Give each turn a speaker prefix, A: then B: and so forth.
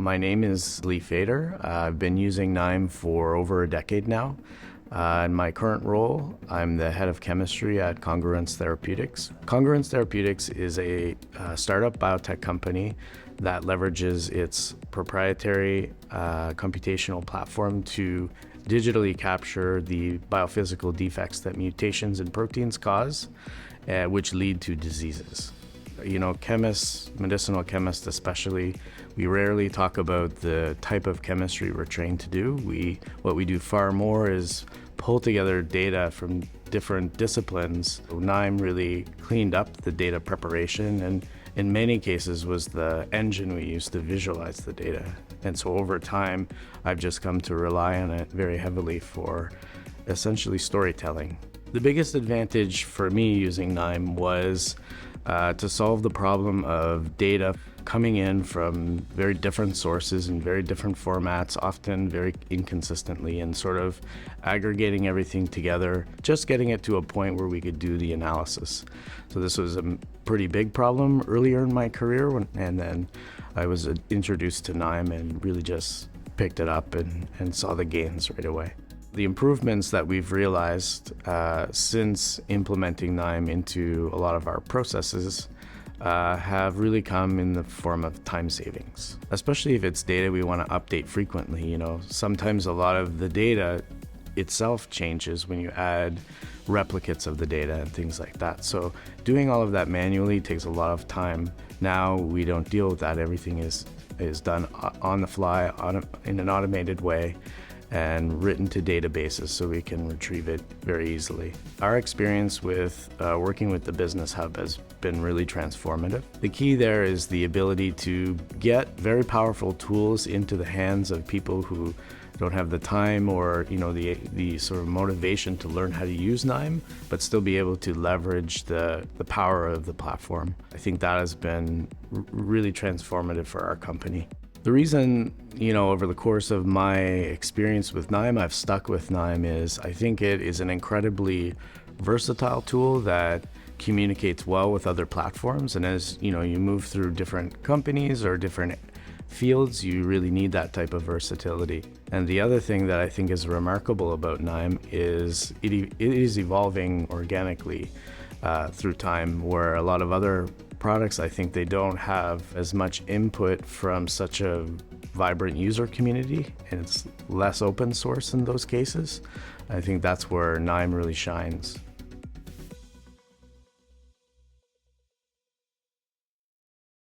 A: My name is Lee Fader. I've been using Knime for over a decade now. In my current role, I'm the head of chemistry at Congruence Therapeutics. Congruence Therapeutics is a startup biotech company that leverages its proprietary computational platform to digitally capture the biophysical defects that mutations in proteins cause, which lead to diseases. You know, chemists, medicinal chemists especially, we rarely talk about the type of chemistry we're trained to do. What we do far more is pull together data from different disciplines. Knime really cleaned up the data preparation and in many cases was the engine we used to visualize the data. And so over time, I've just come to rely on it very heavily for essentially storytelling. The biggest advantage for me using Knime was to solve the problem of data coming in from very different sources in very different formats, often very inconsistently, and sort of aggregating everything together, just getting it to a point where we could do the analysis. So this was a pretty big problem earlier in my career, and then I was introduced to Knime and really just picked it up and saw the gains right away. The improvements that we've realized since implementing Knime into a lot of our processes have really come in the form of time savings, especially if it's data we want to update frequently. You know, sometimes a lot of the data itself changes when you add replicates of the data and things like that. So doing all of that manually takes a lot of time. Now we don't deal with that. Everything is done on the fly in an automated way and written to databases so we can retrieve it very easily. Our experience with working with the Business Hub has been really transformative. The key there is the ability to get very powerful tools into the hands of people who don't have the time or the sort of motivation to learn how to use Knime, but still be able to leverage the power of the platform. I think that has been really transformative for our company. The reason, over the course of my experience with Knime, I've stuck with Knime is I think it is an incredibly versatile tool that communicates well with other platforms. And as you move through different companies or different fields, you really need that type of versatility. And the other thing that I think is remarkable about Knime is it is evolving organically through time, where a lot of other products, I think they don't have as much input from such a vibrant user community, and it's less open source in those cases. I think that's where Knime really shines.